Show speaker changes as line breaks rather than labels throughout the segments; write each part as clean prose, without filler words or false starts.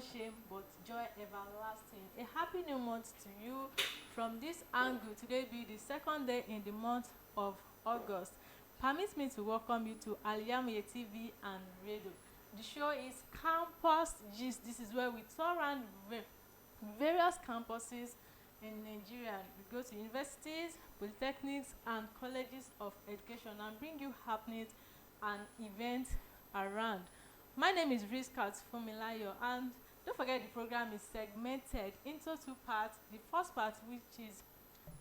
no shame, but joy everlasting. A happy new month to you. From this angle, today be the second day in the month of August. Permit me to welcome you to Al-IyamoyeTv and radio. The show is Campus Gist. This is where we tour around various campuses in Nigeria. We go to universities, polytechnics, and colleges of education and bring you happenings and events around. My name is Risqat Funmilayo, and don't forget the program is segmented into two parts. The first part, which is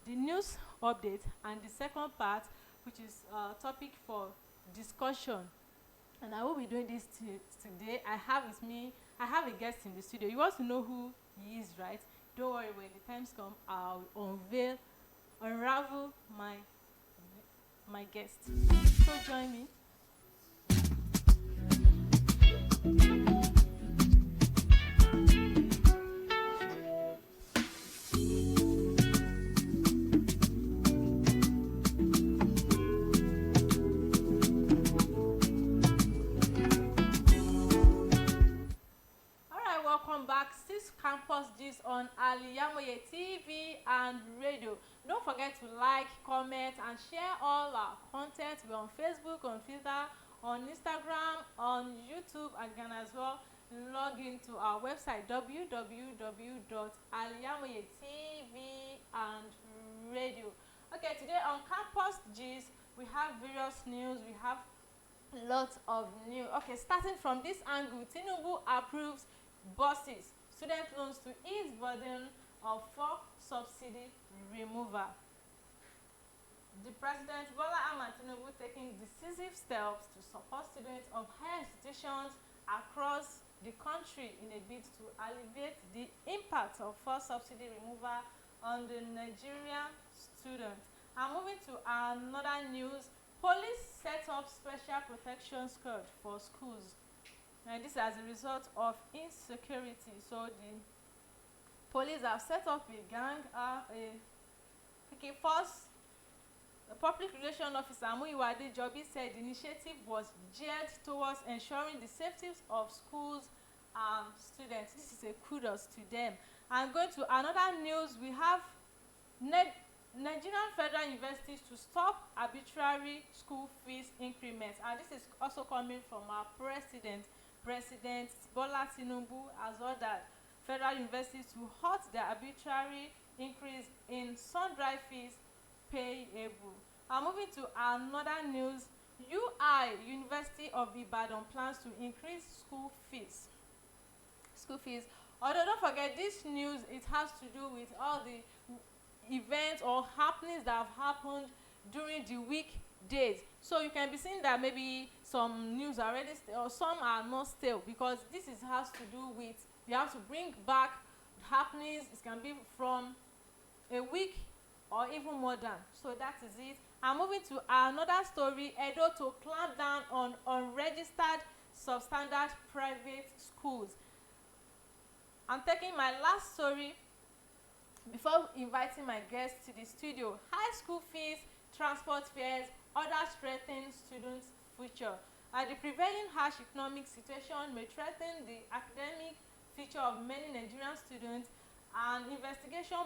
the news update, and the second part, which is topic for discussion. And I will be doing this today. I have a guest in the studio. You want to know who he is, right? Don't worry, when the times come, I'll unravel my guest. So join me. Campus Gist on Al-IyamoyeTv and radio. Don't forget to like, comment, and share all our content. We're on Facebook, on Twitter, on Instagram, on YouTube, and you can as well log into our website www.al-iyamoyetv and radio. Okay, today on Campus Gist we have various news. We have lots of news. Okay, starting from this angle, Tinubu approves buses, student loans to ease burden of fuel subsidy removal. The President Bola Ahmed Tinubu taking decisive steps to support students of higher institutions across the country in a bid to alleviate the impact of fuel subsidy removal on the Nigerian students. And moving to another news, police set up special protection squad for schools. And this as a result of insecurity. So the police have set up a gang. First, the public relations officer Muyiwade Jobi said the initiative was geared towards ensuring the safety of schools and students. This is a kudos to them. And going to another news, we have Nigerian federal universities to stop arbitrary school fees increments. And this is also coming from our President Bola Tinubu has ordered federal universities to halt the arbitrary increase in sundry fees payable. Moving to another news, University of Ibadan plans to increase school fees. Although don't forget this news, it has to do with all the events or happenings that have happened during the weekdays. So you can be seeing that maybe some news are already or some are not still, because this has to do with you have to bring back happenings. It can be from a week or even more than. So that is it. I'm moving to another story. Edo to clamp down on unregistered substandard private schools. I'm taking my last story before inviting my guests to the studio. High school fees, transport fares, others threaten students' future. The prevailing harsh economic situation may threaten the academic future of many Nigerian students. An investigation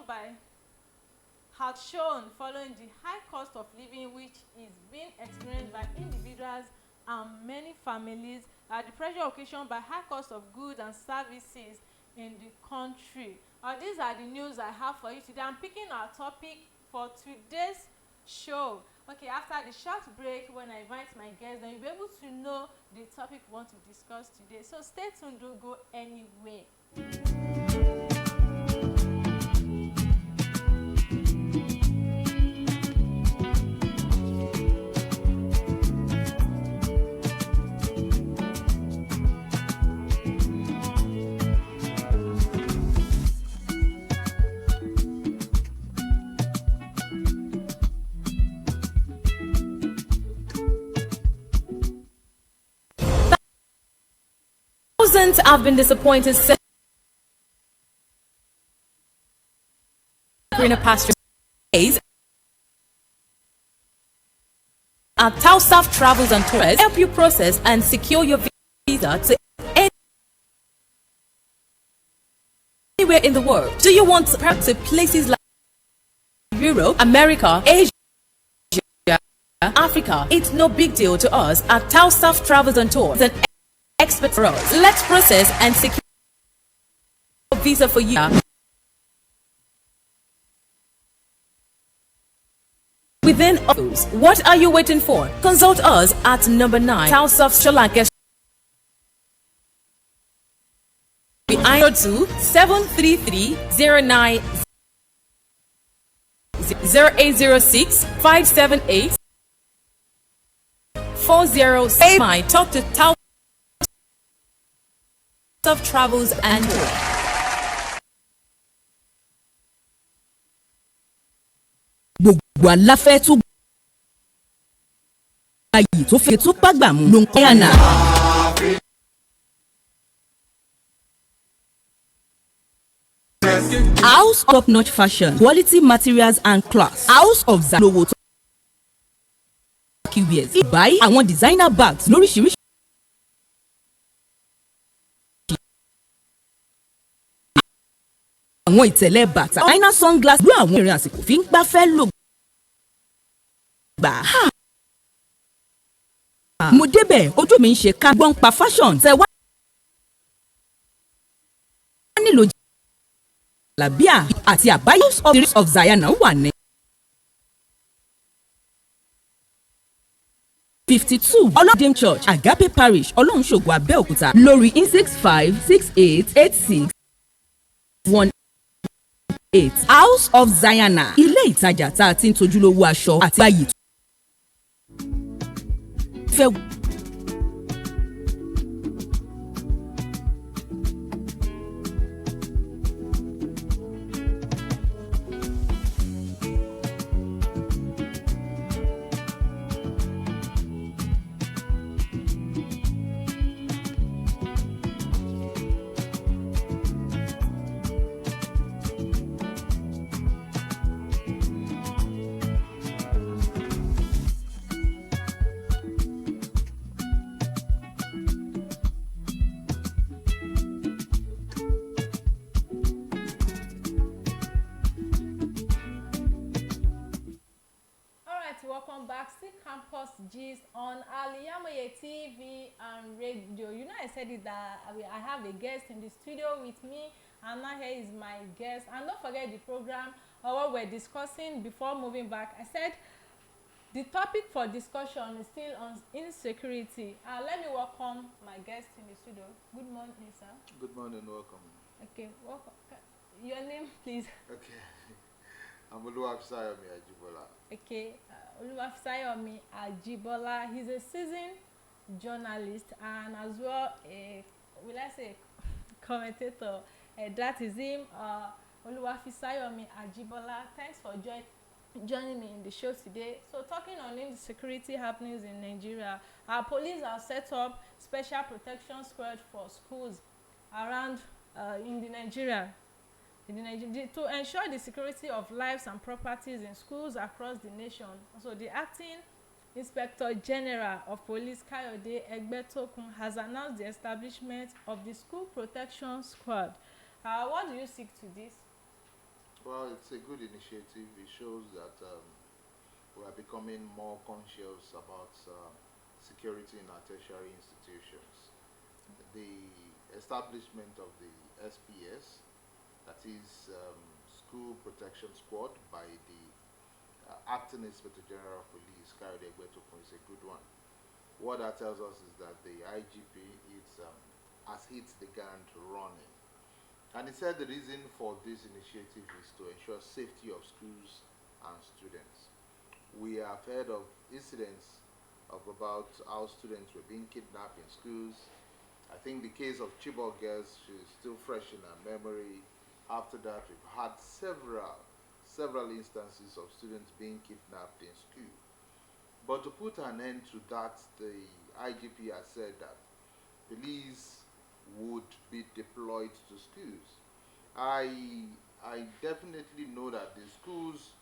had shown following the high cost of living which is being experienced by individuals and many families, the pressure occasioned by high cost of goods and services in the country. These are the news I have for you today. I'm picking our topic for today's show. Okay, after the short break, when I invite my guests, then you'll be able to know the topic we want to discuss today. So stay tuned, don't go anywhere.
Thousands have been disappointed greener pasture days. At Tausaf Travels and Tours help you process and secure your visa to anywhere in the world. Do you want to practice places like Europe, America, Asia, Africa? It's no big deal to us at Taustaf Travels and Tours. An expert for us. Let's process and secure a visa for you. Within others, what are you waiting for? Consult us at number 9 Taustaf Sholanke Street, 73309 0806 578 408. Talk to Taustaf Travels and Tours.
Gbogbo aláfẹ́ tó gbàyè tó fẹ́ tó pàgbàmù ló ń kọ́ yànnà. House of top-notch fashion, quality materials and class. House of Zalowo tó wears. Buy àwọn designer bags lóríṣiríṣi. Àwọn ìtẹ̀lẹ̀ bàtà. Designer sunglass ló àwọn ìrìn àsìkò fi ń gbafẹ́ lò. Mo débẹ̀ ojú mi ń ṣe ká gbọ́n pa fashion tẹ wá nílò làbíà àti àbáyé of Zayana wà ní 52 Olódìm Church Agape Parish Olóhùnṣògo Abẹ́òkúta lórí 065688618 House of Zayana ilé ìtajà tá a ti ń tojúlówó aṣọ àti báyìí fẹ́.
Welcome back. See Campus Gist on Al-IyamoyeTv and radio. You know, I said it that I have a guest in the studio with me, and now here is my guest. And don't forget the program or what we're discussing before moving back. I said the topic for discussion is still on insecurity. Let me welcome my guest in the studio. Good morning, sir.
Good morning, welcome.
Okay, welcome. Your name, please.
Okay. I'm Oluwafisayomi Ajibola.
Okay, Oluwafisayomi Ajibola. He's a seasoned journalist and as well will I say commentator. That is him, Oluwafisayomi Ajibola. Thanks for joining me in the show today. So talking on insecurity happenings in Nigeria, our police have set up special protection squad for schools around in Nigeria to ensure the security of lives and properties in schools across the nation. So the acting Inspector General of Police Kayode Egbetokun has announced the establishment of the School Protection Squad. What do you seek to this?
Well, it's a good initiative. It shows that we are becoming more conscious about security in our tertiary institutions. The establishment of the SPS, that is School Protection Squad, by the Acting Inspector General of Police Kayode Egbetokun, is a good one. What that tells us is that the IGP has hit the ground running. And he said the reason for this initiative is to ensure safety of schools and students. We have heard of incidents about how students were being kidnapped in schools. I think the case of Chibok girls is still fresh in our memory. After that, we've had several instances of students being kidnapped in school. But to put an end to that, the IGP has said that police would be deployed to schools. I definitely know that the schools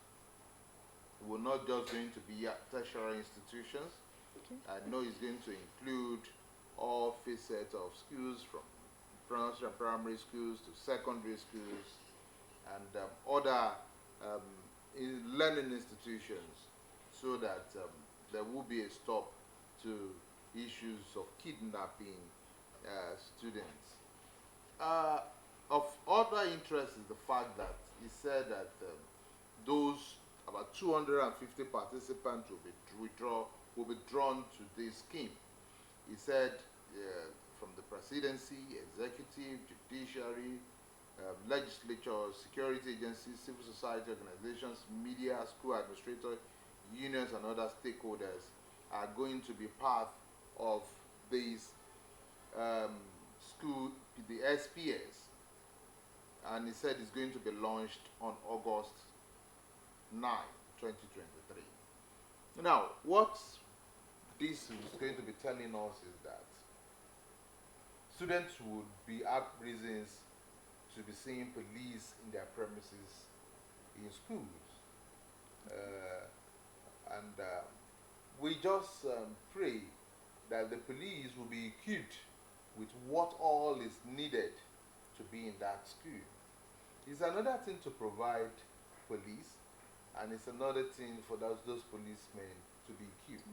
will not just going to be tertiary institutions. Okay. I know it's going to include all facets of schools, from nursery and primary schools to secondary schools and other learning institutions, so that there will be a stop to issues of kidnapping students. Of other interest is the fact that he said that those about 250 participants will be drawn to this scheme. He said from the presidency, executive, judiciary, legislature, security agencies, civil society organizations, media, school administrators, unions, and other stakeholders are going to be part of these the SPS. And he said it's going to be launched on August 9, 2023. Now, what this is going to be telling us is that students would have reasons to be seeing police in their premises in schools. We just pray that the police will be equipped with what all is needed to be in that school. It's another thing to provide police, and it's another thing for those policemen to be equipped.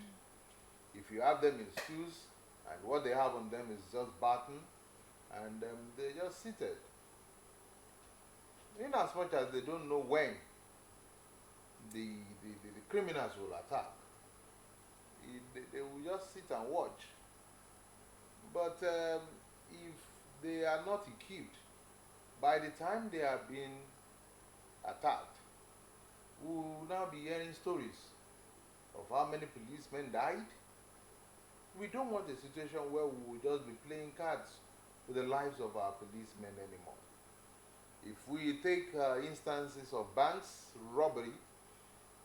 If you have them in schools and what they have on them is just baton, and they're just seated, in as much as they don't know when the criminals will attack, they will just sit and watch. But if they are not equipped, by the time they are being attacked, we will now be hearing stories of how many policemen died. We don't want a situation where we will just be playing cards with the lives of our policemen anymore. If we take instances of banks robbery,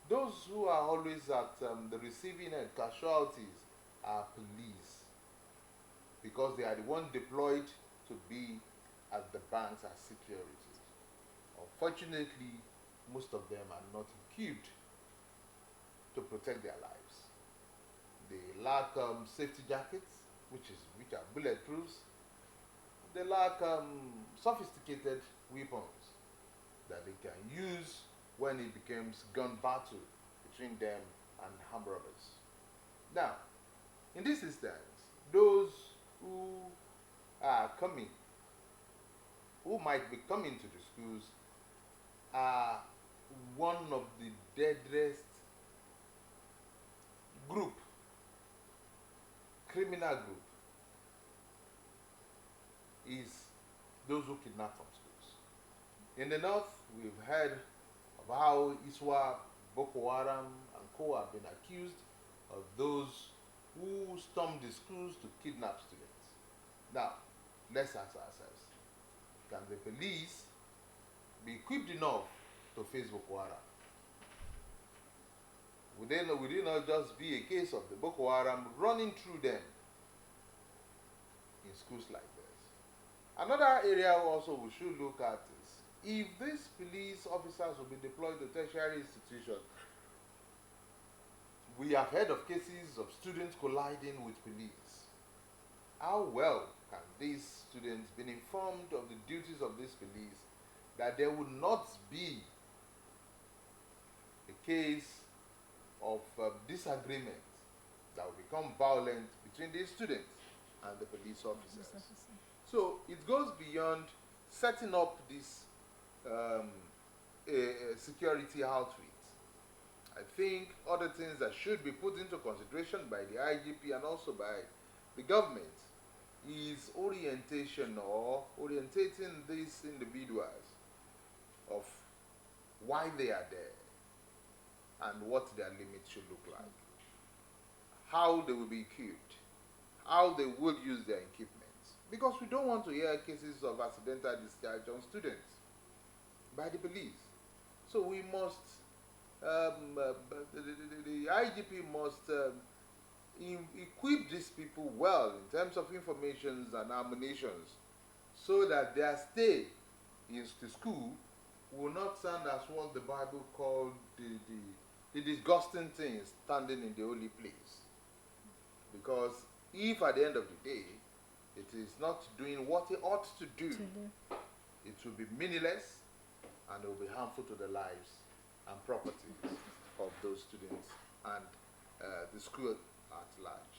those who are always at the receiving end, casualties, are police, because they are the ones deployed to be at the banks as security. Unfortunately, most of them are not equipped to protect their lives. They lack safety jackets, which are bulletproofs. They lack sophisticated weapons that they can use when it becomes gun battle between them and armed robbers. Now, in this instance, those who might be coming to the schools are one of the deadliest criminal group, is those who kidnap from schools. In the north, we've heard of how ISWA, Boko Haram, and Co have been accused of those who stormed the schools to kidnap students. Now, let's ask ourselves, can the police be equipped enough to face Boko Haram? Would it not just be a case of the Boko Haram running through them in schools like this? Another area also we should look at is, if these police officers will be deployed to tertiary institutions, we have heard of cases of students colliding with police. How well can these students be informed of the duties of these police, that there would not be a case of disagreement that will become violent between these students and the police officers? So it goes beyond setting up this security outfit. I think other things that should be put into consideration by the IGP and also by the government is orientation, or orientating these individuals of why they are there and what their limits should look like, how they will be equipped, how they will use their equipment. Because we don't want to hear cases of accidental discharge on students by the police. So we must, the IGP must equip these people well in terms of informations and ammunitions, so that their stay in the school will not sound as what the Bible called the disgusting things standing in the holy place. Because if at the end of the day it is not doing what it ought to do, it will be meaningless and it will be harmful to the lives and properties of those students and the school at large.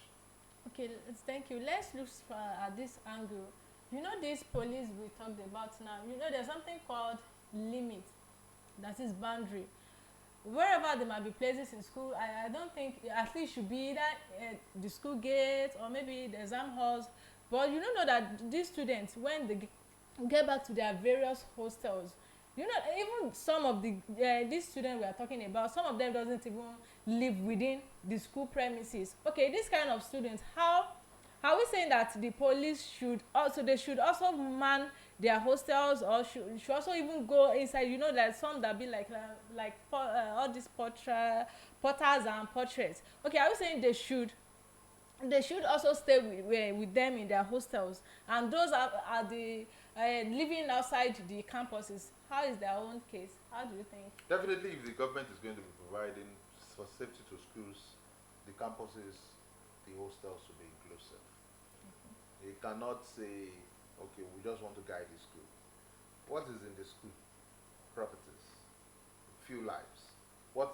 Okay, thank you. Let's look at this angle. You know, this police we talked about now, you know, there's something called limit, that is boundary. Wherever there might be places in school, I don't think, at least should be either the school gate or maybe the exam halls. But you don't know that these students, when they get back to their various hostels, you know, even some of the these students we are talking about, some of them doesn't even live within the school premises. Okay, this kind of students, how are we saying that the police should also, they should also man their hostels, or should also even go inside? You know, that some that be like all these porters and portraits. Okay, are we saying they should also stay with them in their hostels, and those are the living outside the campuses? How is their own case? How do you think?
Definitely, if the government is going to be providing for safety to schools, the campuses, the hostels should be inclusive. You cannot say, okay, we just want to guide the school. What is in the school? Properties, few lives. What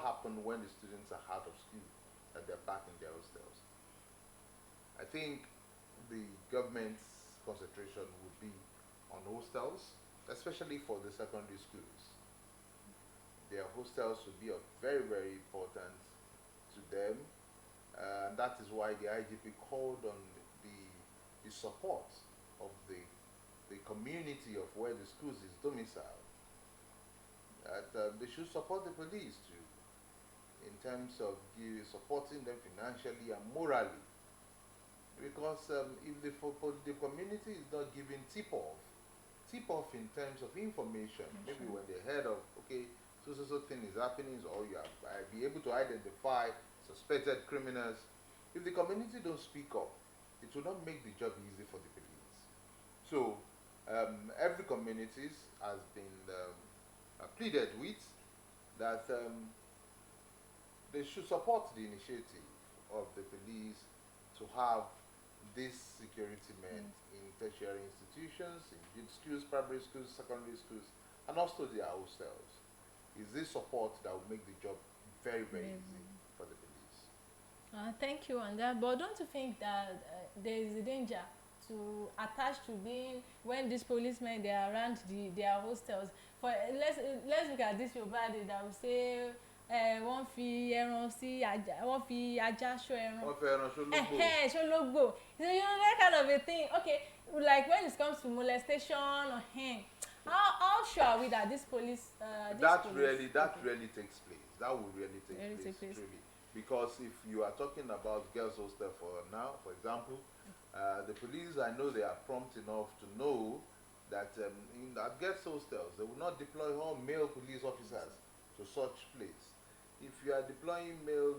happened when the students are out of school, that they're back in their hostels? I think the government's concentration would be on hostels, especially for the secondary schools. Their hostels would be very, very important to them. And that is why the IGP called on the support of the community of where the schools is domiciled. They should support the police too, in terms of supporting them financially and morally. Because if the community is not giving tip-off in terms of information, maybe when they heard of, okay, so thing is happening, or you be able to identify suspected criminals. If the community don't speak up, it will not make the job easy for the police. So every community has been pleaded with that they should support the initiative of the police to have these security men in tertiary institutions, in schools, primary schools, secondary schools, and also their hostels. Is this support that will make the job very, very easy for the police.
Thank you on that. But don't you think that there is a danger to attach to being, when these policemen, they are around their hostels? For let's look at this Yoruba that will say wọ́n fi ẹran sí ajá, wọ́n fi ajá ṣọ́ ẹran.
Wọ́n fi ẹran
ṣólógbò. So you know, that kind of a thing. Okay, like when it comes to molestation or how sure are we that this police
that really takes place? That will really take place truly. Because if you are talking about girls' hostel for now, for example, the police, I know they are prompt enough to know that in that girls' hostels, they will not deploy all male police officers to such place. If you are deploying male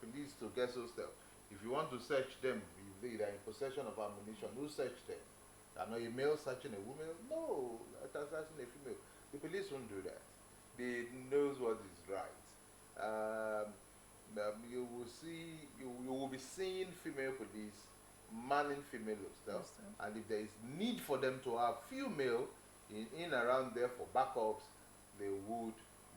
police to girls' hostel, if you want to search them, if they are in possession of ammunition, who search them? Are not a male searching a woman? No, that's searching a female. The police won't do that. They knows what is right. You will be seeing female police manning female hostels, and if there is need for them to have female in around there for backups, they would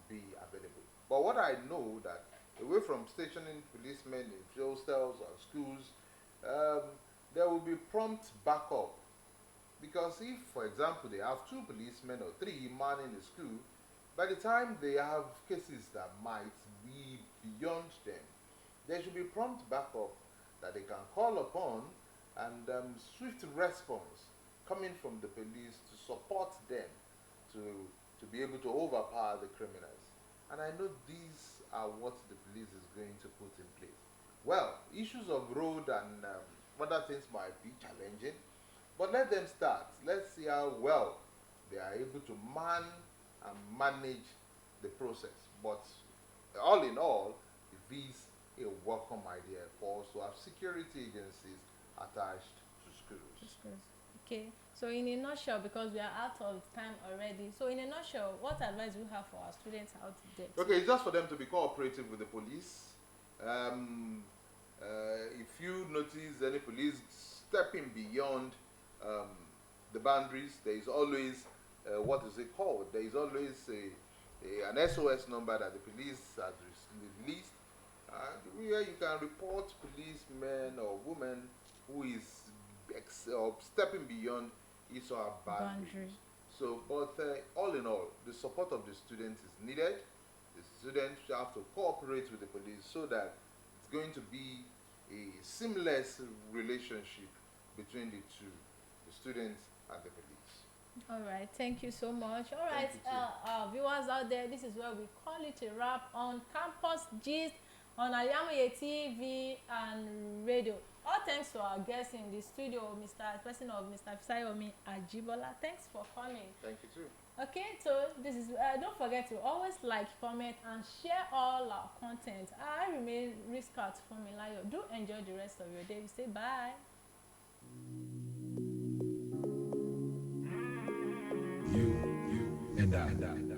be available. But what I know that away from stationing policemen in hostels or schools, there will be prompt backup. Because if, for example, they have 2 policemen or 3 manning the school, by the time they have cases that might be beyond them, there should be prompt backup that they can call upon, and swift response coming from the police to support them to be able to overpower the criminals. And I know these are what the police is going to put in place. Well, issues of road and other things might be challenging, but let them start. Let's see how well they are able to man and manage the process. But all in all, it is a welcome idea for us to have security agencies attached to schools.
Okay, so in a nutshell, because we are out of time already, so in a nutshell, what advice do you have for our students out there?
Okay, it's just for them to be cooperative with the police. If you notice any police stepping beyond the boundaries, there is always what is it called? There is always an SOS number that the police has released, where you can report policemen or women who is stepping beyond his or her boundaries. So, but all in all, the support of the students is needed. The students have to cooperate with the police so that it's going to be a seamless relationship between the two, the students and the police.
All right, thank you so much. All right, viewers out there, this is where we call it a wrap on Campus Gist on Al-IyamoyeTv and radio. All thanks to our guest in the studio, person of Mr. Fisayomi Ajibola. Thanks for coming.
Thank you too.
Okay, so this is don't forget to always like, comment, and share all our content. I remain Risqat Funmilayo. Do enjoy the rest of your day. We say bye.
You and I.